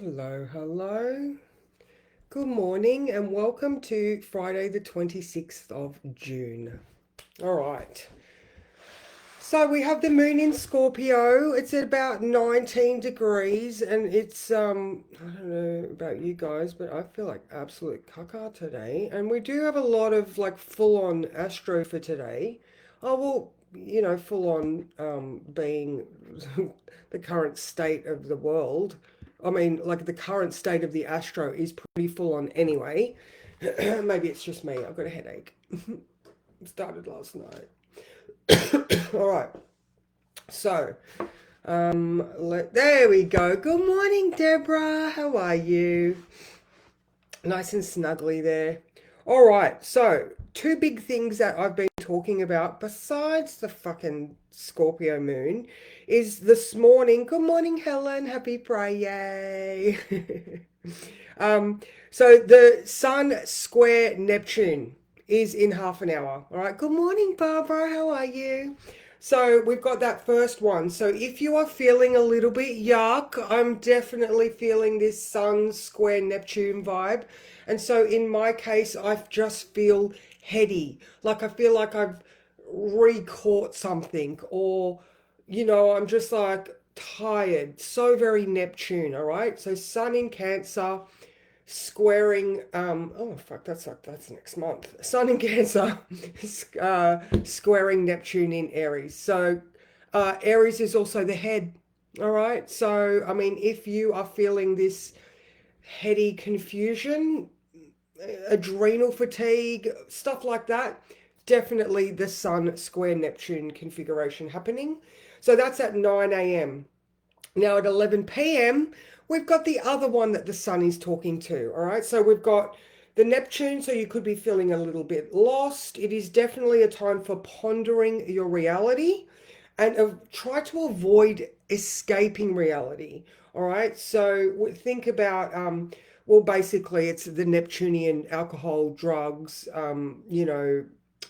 Hello, hello. Good morning and welcome to Friday the 26th of June. All right. So we have the moon in Scorpio. It's at about 19 degrees and it's I don't know about you guys, but I feel like absolute caca today. And we do have a lot of like full-on astro for today. Oh well, full on being the current state of the world. I mean, like the current state of the astro is pretty full on anyway. Maybe it's just me. I've got a headache. It started last night. All right. So, there we go. Good morning, Deborah. How are you? Nice and snuggly there. All right. So, two big things that I've been talking about besides the fucking Scorpio moon is this morning. Good morning, Helen. Happy Friday. um, so the Sun square Neptune is in half an hour. All right. Good morning, Barbara. How are you? So we've got that first one. So if you are feeling a little bit yuck, I'm definitely feeling this Sun square Neptune vibe. And so in my case, I just feel heady. Like I feel like I've re-caught something or, I'm just like tired. So very Neptune, all right? So Sun in Cancer squaring oh fuck, that's next month. Sun in Cancer squaring Neptune in Aries. So Aries is also the head. All right. So I mean, if you are feeling this heady confusion, adrenal fatigue, stuff like that, definitely the Sun square Neptune configuration happening. So that's at 9 a.m. Now at 11 p.m., we've got the other one that the Sun is talking to. All right. So we've got the Neptune. So you could be feeling a little bit lost. It is definitely a time for pondering your reality and try to avoid escaping reality. All right. So think about, well, basically, it's the Neptunian alcohol, drugs,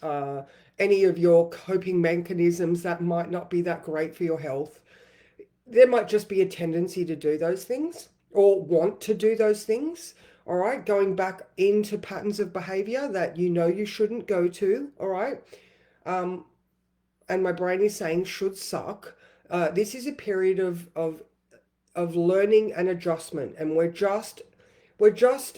uh, any of your coping mechanisms that might not be that great for your health. There might just be a tendency to do those things or want to do those things. All right, going back into patterns of behavior that you shouldn't go to. All right, um, and my brain is saying should suck. This is a period of learning and adjustment, and we're just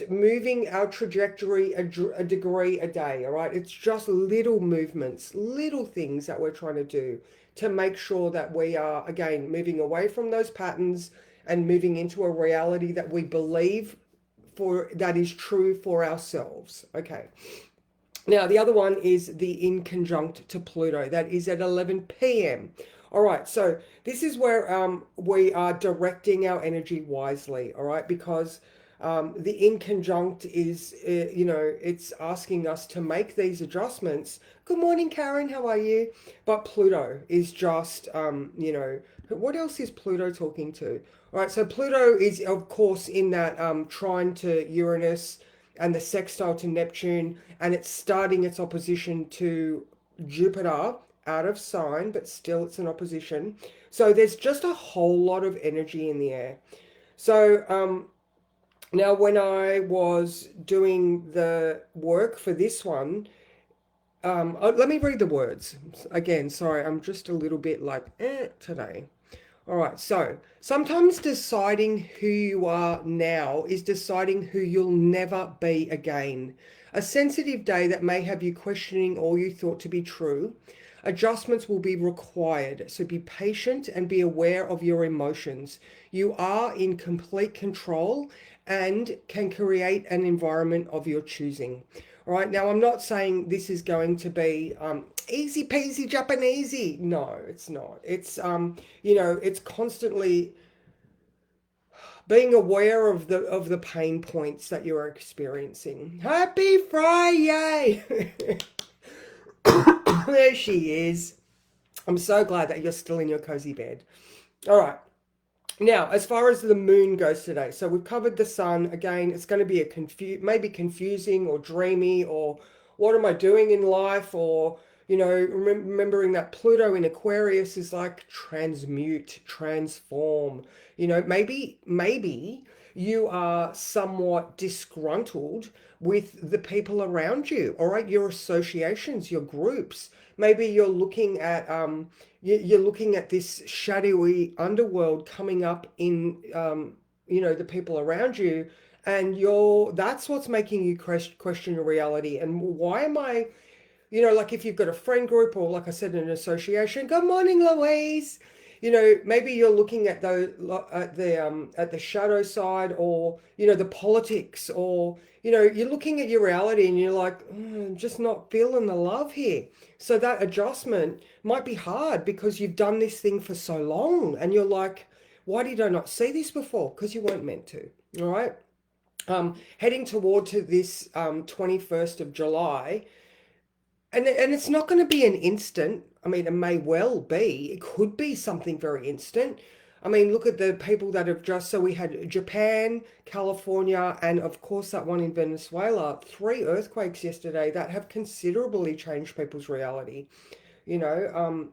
moving our trajectory a degree a day. All right, it's just little movements, little things that we're trying to do to make sure that we are again moving away from those patterns and moving into a reality that we believe for that is true for ourselves. Okay. Now, the other one is the in conjunct to Pluto. That is at 11 p.m. All right, so this is where we are directing our energy wisely, all right, because the in conjunct is, it's asking us to make these adjustments. Good morning, Karen, how are you? But Pluto is just, what else is Pluto talking to? All right, so Pluto is, of course, in that trine to Uranus and the sextile to Neptune, and it's starting its opposition to Jupiter out of sign, but still it's an opposition. So there's just a whole lot of energy in the air. So now when I was doing the work for this one, let me read the words again. Sorry, I'm just a little bit like today. All right, so sometimes deciding who you are now is deciding who you'll never be again. A sensitive day that may have you questioning all you thought to be true. Adjustments will be required, so be patient and be aware of your emotions. You are in complete control and can create an environment of your choosing. All right, now I'm not saying this is going to be easy peasy Japanesey. No, it's not. It's constantly being aware of the pain points that you're experiencing. Happy Friday! There she is. I'm so glad that you're still in your cozy bed. All right. Now, as far as the moon goes today, so we've covered the sun. Again, it's going to be maybe confusing or dreamy or what am I doing in life? Or, remembering that Pluto in Aquarius is like transmute, transform. Maybe you are somewhat disgruntled with the people around you, all right? Your associations, your groups. Maybe you're looking at you're looking at this shadowy underworld coming up in the people around you, and that's what's making you question your reality. And why am I, like if you've got a friend group or like I said, an association, good morning, Louise. Maybe you're looking at the shadow side, or the politics, or you're looking at your reality and you're like, I'm just not feeling the love here. So that adjustment might be hard because you've done this thing for so long and you're like, why did I not see this before? Because you weren't meant to. All right. Heading toward to this 21st of July, and it's not going to be an instant. I mean, it may well be. It could be something very instant. I mean, look at the people that have just, so we had Japan, California, and of course that one in Venezuela, 3 earthquakes yesterday that have considerably changed people's reality. You know,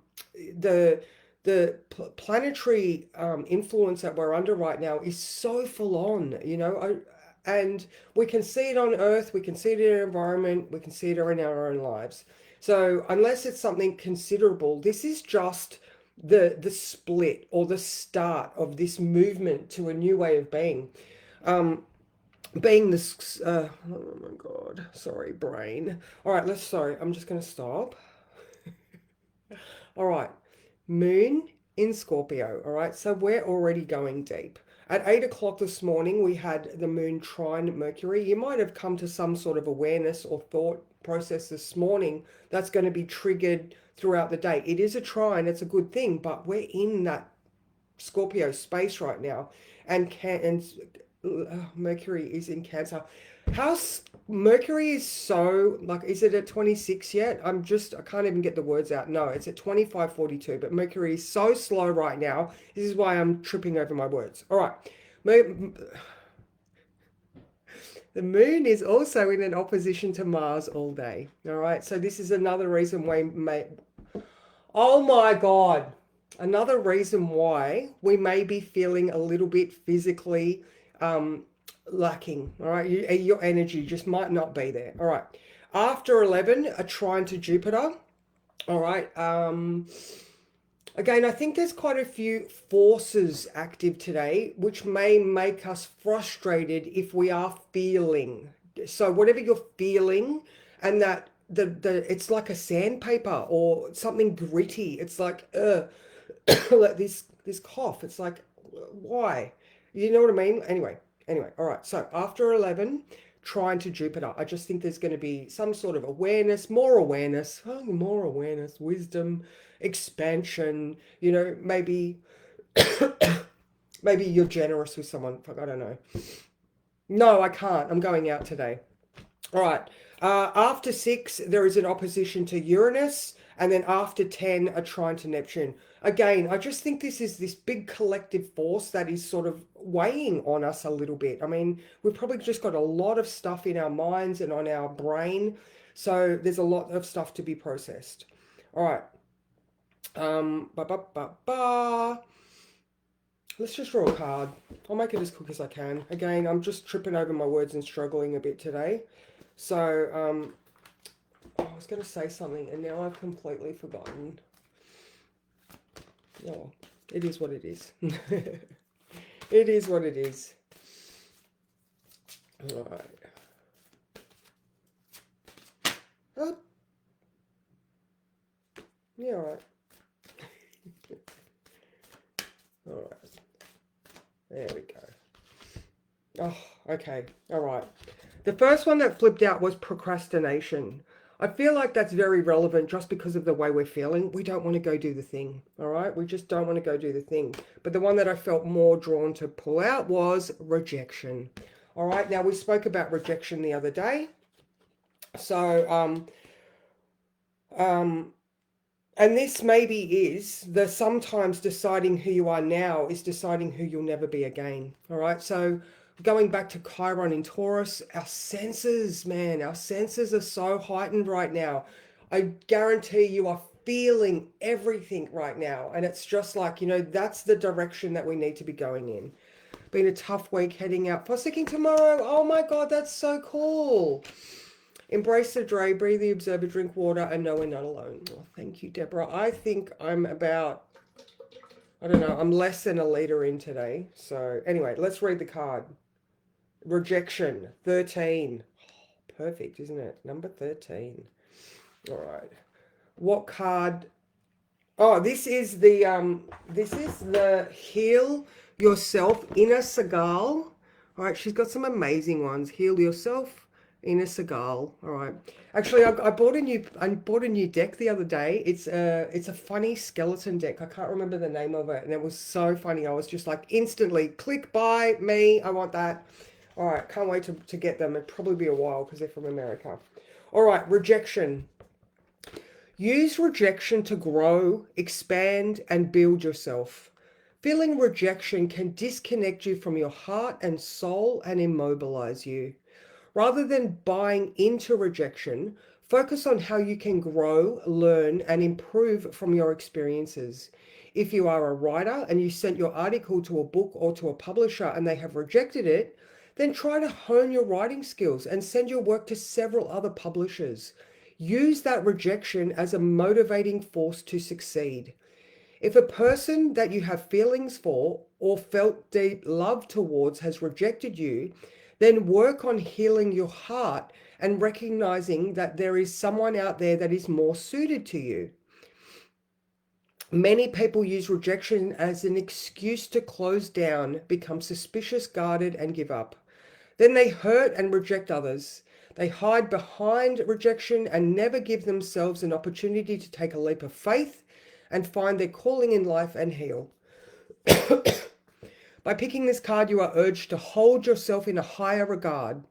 the planetary influence that we're under right now is so full on. And we can see it on Earth, we can see it in our environment, we can see it in our own lives. So unless it's something considerable, this is just the split or the start of this movement to a new way of being. Um, being this, oh my God, sorry, brain. All right, sorry, I'm just going to stop. All right, Moon in Scorpio. All right, so we're already going deep. At 8 o'clock this morning, we had the moon trine Mercury. You might have come to some sort of awareness or thought process this morning that's going to be triggered throughout the day. It is a trine, it's a good thing, but we're in that Scorpio space right now, and Mercury is in Cancer. How's Mercury is so like, is it at 26 yet? I can't even get the words out. No, it's at 25:42, but Mercury is so slow right now. This is why I'm tripping over my words. All right. The moon is also in an opposition to Mars all day. All right. So this is another reason why oh my God. Another reason why we may be feeling a little bit physically lacking. All right. Your energy just might not be there. All right. After 11, a trine to Jupiter. All right. Again, I think there's quite a few forces active today, which may make us frustrated if we are feeling. So whatever you're feeling, and that it's like a sandpaper or something gritty. It's like like this cough. It's like, why? You know what I mean? Anyway, all right. So after 11, trine to Jupiter. I just think there's going to be some sort of awareness, more awareness, wisdom, expansion. Maybe maybe you're generous with someone. I don't know. No, I can't. I'm going out today. All right. After 6, there is an opposition to Uranus, and then after 10, a trine to Neptune. Again, I just think this is this big collective force that is sort of weighing on us a little bit. I mean, we've probably just got a lot of stuff in our minds and on our brain, so there's a lot of stuff to be processed. All right. Ba ba ba ba. Let's just draw a card. I'll make it as quick as I can. Again, I'm just tripping over my words and struggling a bit today. So, I was going to say something and now I've completely forgotten. Oh, it is what it is. It is what it is. All right. Oh. Yeah, all right. All right. There we go. Oh, okay. All right. The first one that flipped out was procrastination. I feel like that's very relevant just because of the way we're feeling. We don't want to go do the thing, all right? We just don't want to go do the thing. But the one that I felt more drawn to pull out was rejection. All right, now we spoke about rejection the other day. So, and this maybe is the sometimes deciding who you are now is deciding who you'll never be again, all right? So going back to Chiron in Taurus, our senses, man, our senses are so heightened right now. I guarantee you are feeling everything right now. And it's just like, that's the direction that we need to be going in. Been a tough week heading out fossicking tomorrow. Oh my God, that's so cool. Embrace the day, breathe the observer, drink water, and know we're not alone. Oh, thank you, Deborah. I think I'm about, I don't know, I'm less than a liter in today. So anyway, let's read the card. Rejection, 13. Perfect, isn't it? Number 13. All right. What card? Oh, this is the Heal Yourself Inner Segal. All right, she's got some amazing ones. Heal Yourself Inner Segal. All right. Actually, I bought a new deck the other day. It's a funny skeleton deck. I can't remember the name of it, and it was so funny. I was just like instantly click buy me. I want that. All right, can't wait to get them. It'll probably be a while because they're from America. All right, rejection. Use rejection to grow, expand, and build yourself. Feeling rejection can disconnect you from your heart and soul and immobilize you. Rather than buying into rejection, focus on how you can grow, learn, and improve from your experiences. If you are a writer and you sent your article to a book or to a publisher and they have rejected it, then try to hone your writing skills and send your work to several other publishers. Use that rejection as a motivating force to succeed. If a person that you have feelings for or felt deep love towards has rejected you, then work on healing your heart and recognizing that there is someone out there that is more suited to you. Many people use rejection as an excuse to close down, become suspicious, guarded, and give up. Then they hurt and reject others. They hide behind rejection and never give themselves an opportunity to take a leap of faith and find their calling in life and heal. By picking this card, you are urged to hold yourself in a higher regard.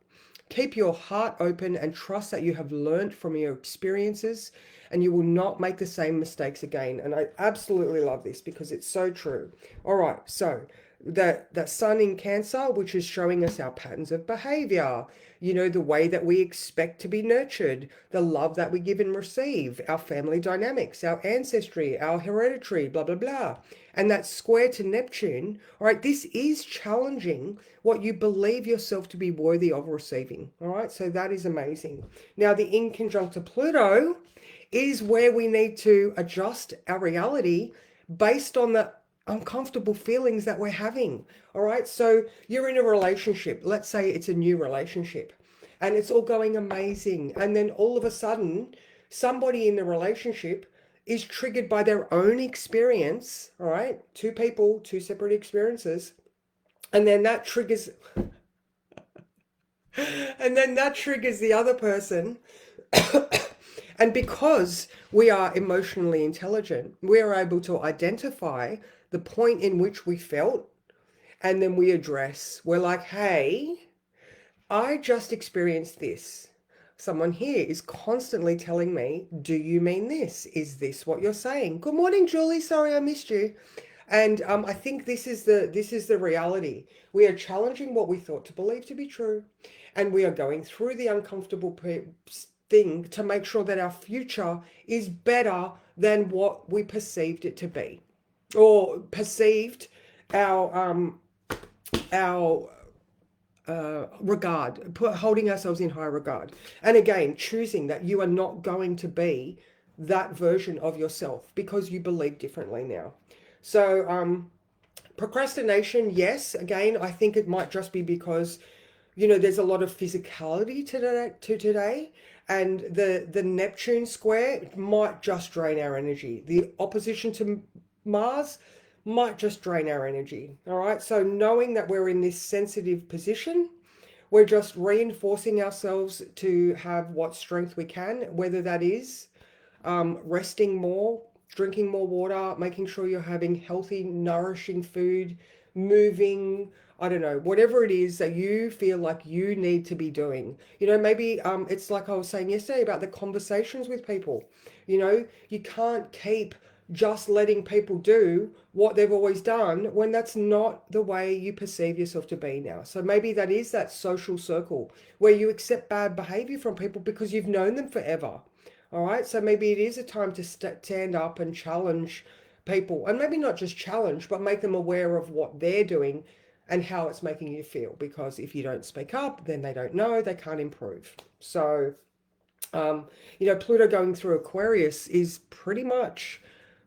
Keep your heart open and trust that you have learned from your experiences and you will not make the same mistakes again. And I absolutely love this because it's so true. All right, so the sun in Cancer, which is showing us our patterns of behavior, you know, the way that we expect to be nurtured, the love that we give and receive, our family dynamics, our ancestry, our hereditary, blah, blah, blah. And that square to Neptune, all right, this is challenging what you believe yourself to be worthy of receiving. All right, so that is amazing. Now, the in conjunct to Pluto is where we need to adjust our reality based on the uncomfortable feelings that we're having. All right, so you're in a relationship, let's say it's a new relationship and it's all going amazing, and then all of a sudden somebody in the relationship is triggered by their own experience. All right, two people, two separate experiences, and then that triggers the other person. And because we are emotionally intelligent, we are able to identify the point in which we felt, and then we address. We're like, hey, I just experienced this. Someone here is constantly telling me, do you mean this? Is this what you're saying? Good morning, Julie. Sorry I missed you. And I think this is the reality. We are challenging what we thought to believe to be true, and we are going through the uncomfortable thing to make sure that our future is better than what we perceived it to be, or perceived our regard, holding ourselves in high regard. And again, choosing that you are not going to be that version of yourself because you believe differently now. So procrastination, yes, again, I think it might just be because, you know, there's a lot of physicality to today, and the Neptune square might just drain our energy. The opposition to Mars might just drain our energy. All right, so knowing that we're in this sensitive position, we're just reinforcing ourselves to have what strength we can, whether that is resting more, drinking more water, making sure you're having healthy, nourishing food, moving, I don't know, whatever it is that you feel like you need to be doing. You know, maybe it's like I was saying yesterday about the conversations with people. You know, you can't keep just letting people do what they've always done when that's not the way you perceive yourself to be now. So maybe that is that social circle where you accept bad behavior from people because you've known them forever. All right, so maybe it is a time to stand up and challenge people, and maybe not just challenge, but make them aware of what they're doing and how it's making you feel. Because if you don't speak up, then they don't know, they can't improve. So, you know, Pluto going through Aquarius is pretty much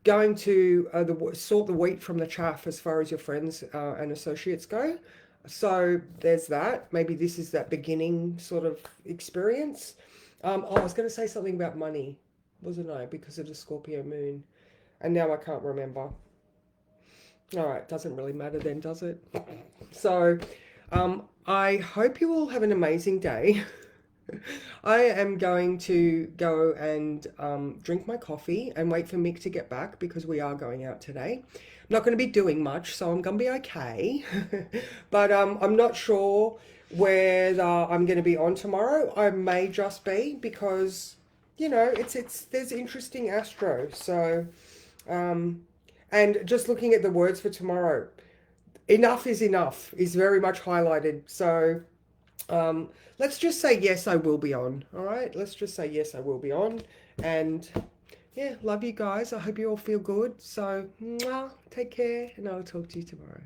going to sort the wheat from the chaff as far as your friends and associates go. So there's that. Maybe this is that beginning sort of experience. Oh, I was going to say something about money, wasn't I? Because of the Scorpio moon. And now I can't remember. All right, doesn't really matter then, does it? So, I hope you all have an amazing day. I am going to go and drink my coffee and wait for Mick to get back because we are going out today. I'm not going to be doing much, so I'm going to be okay. But I'm not sure whether I'm going to be on tomorrow. I may just be because, you know, there's interesting astro. So, and just looking at the words for tomorrow, enough is very much highlighted. So let's just say yes, I will be on. All right, let's just say yes, I will be on. And yeah, love you guys. I hope you all feel good. So, mwah, take care, and I'll talk to you tomorrow.